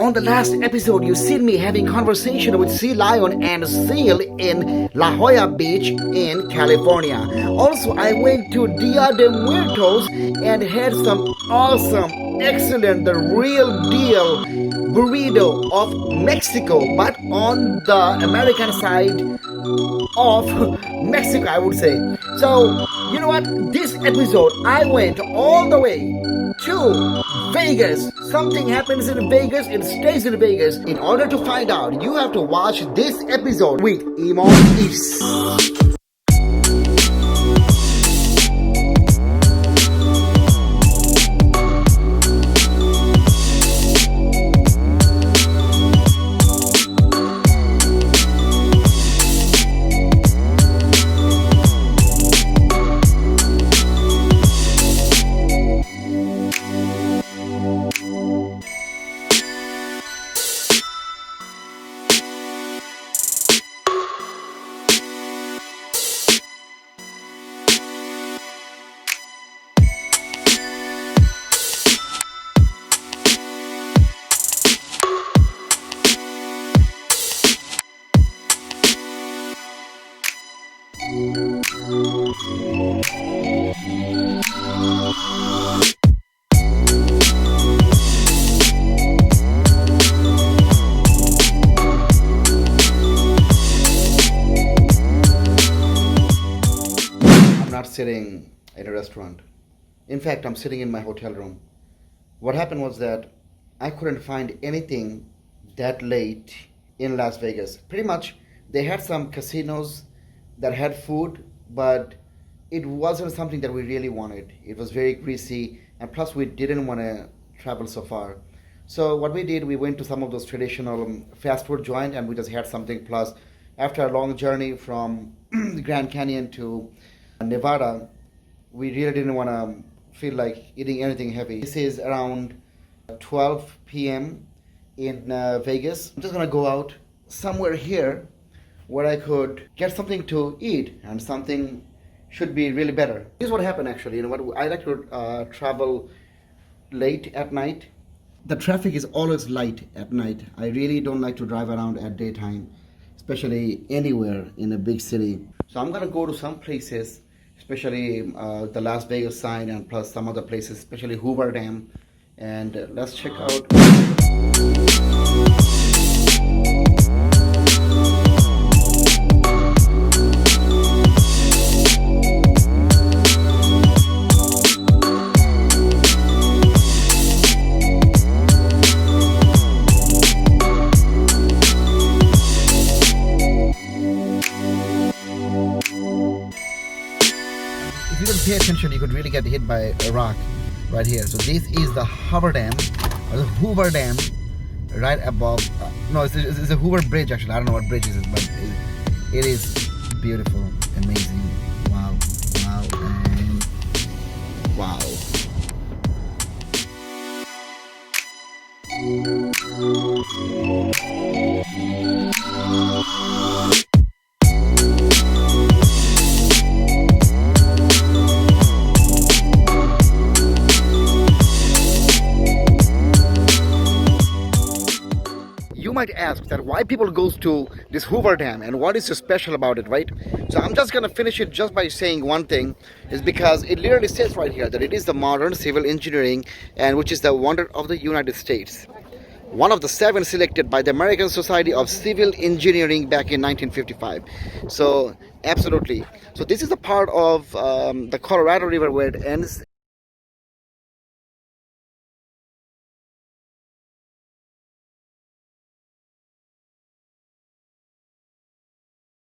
on the last episode, you seen me having conversation with sea lion and seal in La Jolla Beach in California. Also, I went to Dia de Muertos and had some awesome, excellent, the real deal burrito of Mexico, but on the American side of Mexico, I would say. So, you know what? This episode, I went all the way to Vegas. Something happens in Vegas, it stays in Vegas. In order to find out, you have to watch this episode with EmonEats. Not sitting at a restaurant. In fact, I'm sitting in my hotel room. What happened was that I couldn't find anything that late in Las Vegas. Pretty much, they had some casinos that had food, but it wasn't something that we really wanted. It was very greasy, and plus we didn't want to travel so far. So what we did, we went to some of those traditional fast food joints, and we just had something. Plus, after a long journey from the Grand Canyon to Nevada, we really didn't want to feel like eating anything heavy. This is around 12 p.m. in Vegas. I'm just going to go out somewhere here where I could get something to eat, and something should be really better. Here's what happened actually. You know what? I like to travel late at night. The traffic is always light at night. I really don't like to drive around at daytime, especially anywhere in a big city. So I'm going to go to some places, especially the Las Vegas side, and plus some other places, especially Hoover Dam. And let's check out. If you don't pay attention, you could really get hit by a rock right here. So this is the Hoover Dam, or the Hoover Dam, right above. No, it's a Hoover Bridge actually. I don't know what bridge it is, but it is beautiful, amazing. Wow, wow, and wow. You might ask that why people goes to this Hoover Dam and what is so special about it, right? So I'm just gonna finish it just by saying one thing, is because it literally says right here that it is the modern civil engineering, and which is the wonder of the United States. One of the 7 selected by the American Society of Civil Engineering back in 1955. So absolutely. So this is the part of the Colorado River where it ends.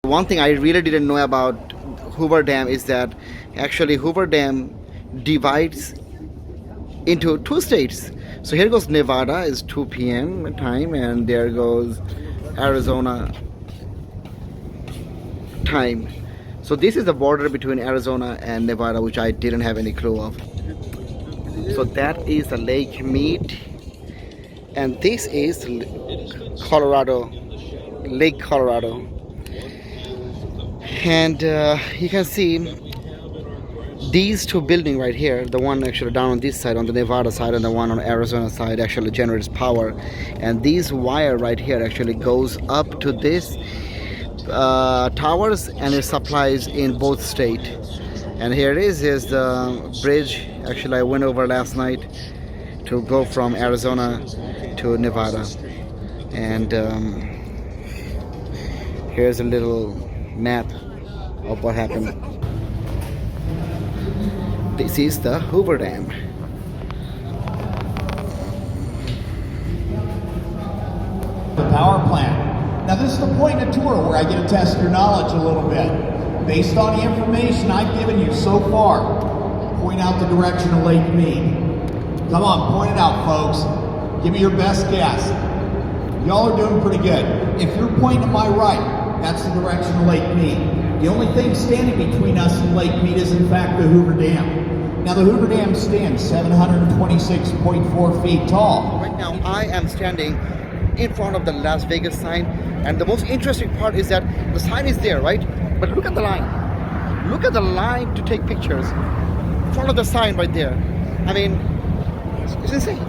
One thing I really didn't know about Hoover Dam is that actually Hoover Dam divides into 2 states. So here goes Nevada, is 2 p.m. time, and there goes Arizona time. So this is the border between Arizona and Nevada, which I didn't have any clue of. So that is the Lake Mead, and this is Colorado, Lake Colorado. And you can see These two buildings right here, the one actually down on this side, on the Nevada side, and the one on Arizona side, actually generates power. And these wire right here actually goes up to this towers, and it supplies in both state. And here it is the bridge. Actually, I went over last night to go from Arizona to Nevada. And here's a little map of what happened. This is the Hoover Dam. The power plant. Now this is the point in the tour where I get to test your knowledge a little bit. Based on the information I've given you so far, point out the direction of Lake Mead. Come on, point it out, folks. Give me your best guess. Y'all are doing pretty good. If you're pointing to my right, that's the direction of Lake Mead. The only thing standing between us and Lake Mead is in fact the Hoover Dam. Now the Hoover Dam stands 726.4 feet tall. Right now I am standing in front of the Las Vegas sign, and the most interesting part is that the sign is there, right? But look at the line. Look at the line to take pictures. In front of the sign right there. I mean, it's insane.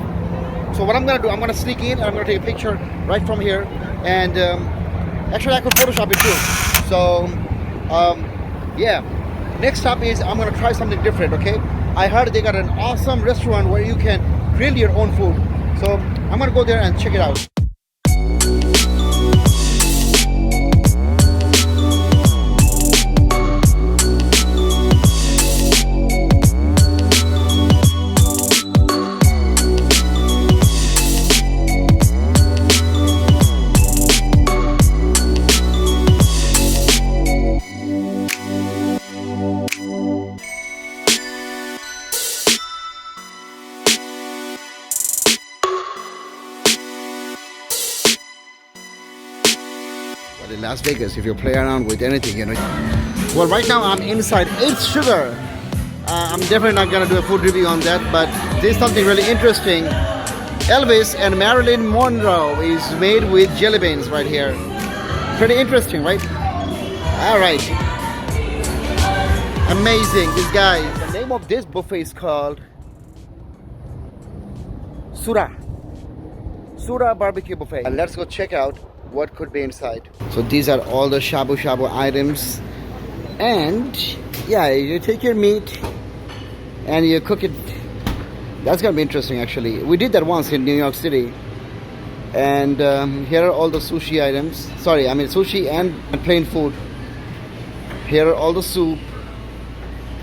So what I'm gonna do, I'm gonna sneak in and I'm gonna take a picture right from here. And actually I could Photoshop it too. So yeah, next stop is I'm gonna try something different, okay? I heard they got an awesome restaurant where you can grill your own food. So I'm gonna go there and check it out. But in Las Vegas, if you play around with anything, you know. Well, right now I'm inside It's Sugar. I'm definitely not gonna do a food review on that, but this is something really interesting. Elvis and Marilyn Monroe is made with jelly beans right here. Pretty interesting, right? All right. Amazing, this guy. The name of this buffet is called Surah. Surah Barbecue Buffet. And let's go check out what could be inside. So these are all the shabu shabu items, and yeah, you take your meat and you cook it. That's gonna be interesting. Actually, we did that once in New York City. And here are all the sushi items. Sorry, I mean sushi and plain food. Here are all the soup,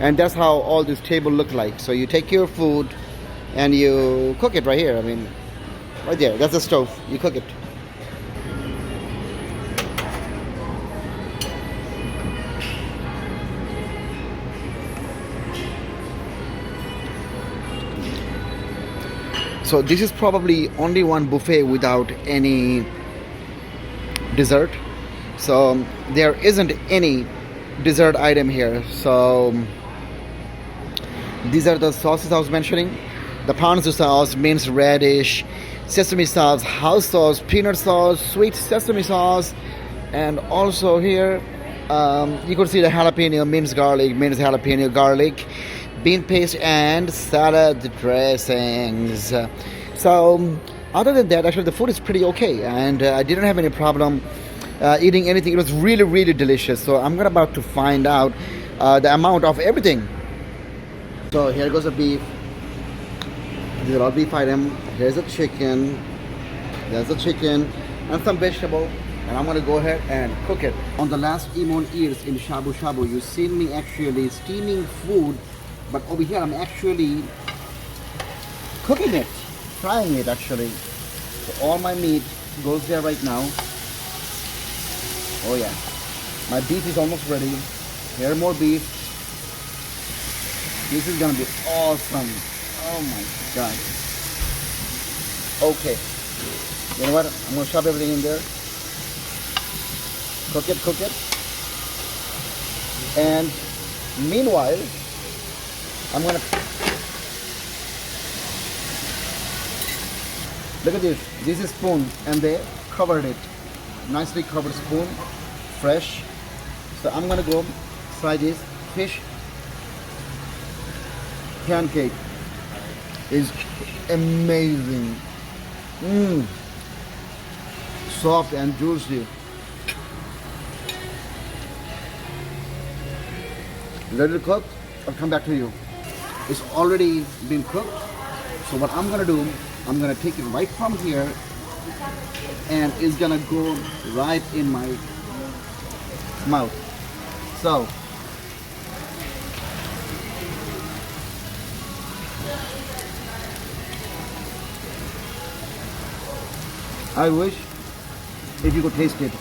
and that's how all this table look like. So you take your food and you cook it right here. I mean, right there, that's the stove. You cook it. So this is probably only one buffet without any dessert. So there isn't any dessert item here. So these are the sauces I was mentioning. The ponzu sauce, minced radish, sesame sauce, house sauce, peanut sauce, sweet sesame sauce, and also here you could see the jalapeno, minced garlic, minced jalapeno garlic, bean paste, and salad dressings. So other than that, actually the food is pretty okay, and I didn't have any problem eating anything. It was really, really delicious. So I'm about to find out the amount of everything. So here goes the beef. These are all beef item. Here's the chicken. There's the chicken and some vegetable. And I'm gonna go ahead and cook it. On the last EmonEats in Shabu Shabu, you seen me actually steaming food, but over here I'm actually cooking it, frying it actually. So all my meat goes there right now. Oh yeah, my beef is almost ready. Here more beef. This is gonna be awesome. Oh my god. Okay, you know what? I'm gonna shove everything in there. Cook it. And meanwhile, I'm gonna look at this. This is spoon, and they covered it. Nicely covered spoon, fresh. So I'm gonna go fry this fish. pancake is amazing. Soft and juicy. Ready to cook? I'll come back to you. It's already been cooked. So what I'm gonna do, I'm gonna take it right from here and it's gonna go right in my mouth. So I wish if you could taste it.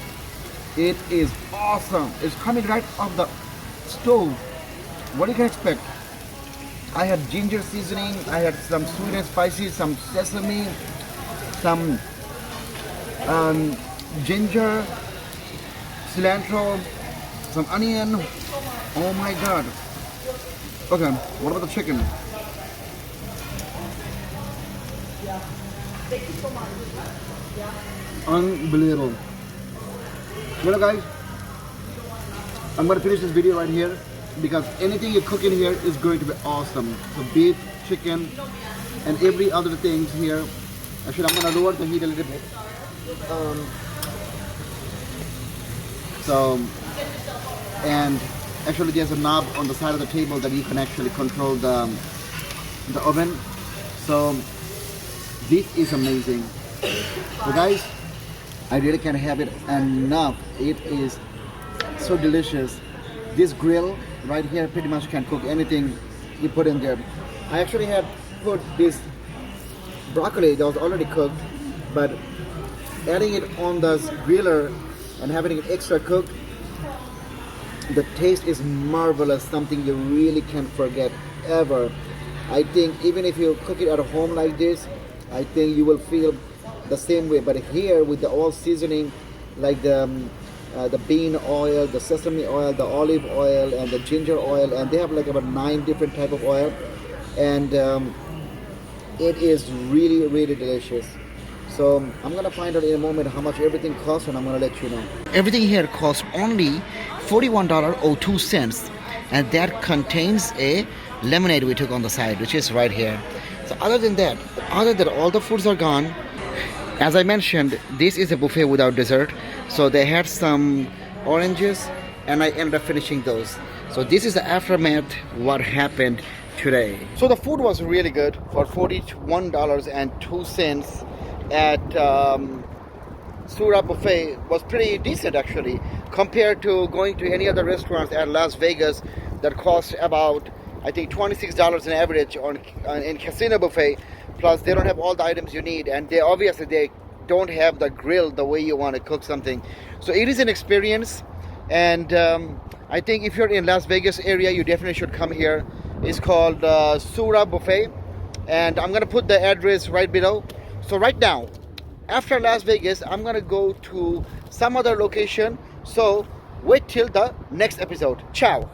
It is awesome. It's coming right off the stove. What you can expect? I had ginger seasoning, I had some sweet and spicy, some sesame, some ginger, cilantro, some onion. Oh my god. Okay, what about the chicken? Unbelievable. You know guys, I'm going to finish this video right here because anything you cook in here is going to be awesome. So beef, chicken, and every other things here. Actually, I'm going to lower the heat a little bit. And actually there's a knob on the side of the table that you can actually control the oven. So this is amazing. So guys, I really can't have it enough. It is so delicious. This grill right here pretty much can cook anything you put in there. I actually had put this broccoli that was already cooked, but adding it on the griller and having it extra cooked, the taste is marvelous, something you really can't forget ever. I think even if you cook it at home like this, I think you will feel the same way. But here with the oil seasoning, like the bean oil, the sesame oil, the olive oil, and the ginger oil, and they have like about 9 different type of oil, and it is really, really delicious. So I'm gonna find out in a moment how much everything costs, and I'm gonna let you know. Everything here costs only $41.02, and that contains a lemonade we took on the side, which is right here. So other than that, all the foods are gone. As I mentioned, this is a buffet without dessert. So they had some oranges, and I ended up finishing those. So this is the aftermath, what happened today. So the food was really good for $41.02 at Surah buffet. Was pretty decent actually, compared to going to any other restaurants at Las Vegas that cost about, I think, $26 an average in casino buffet. Plus they don't have all the items you need, and they obviously don't have the grill the way you want to cook something. So it is an experience, and I think if you're in Las Vegas area, you definitely should come here. It's called Surah buffet, and I'm gonna put the address right below. So right now, after Las Vegas, I'm gonna go to some other location. So wait till the next episode. Ciao.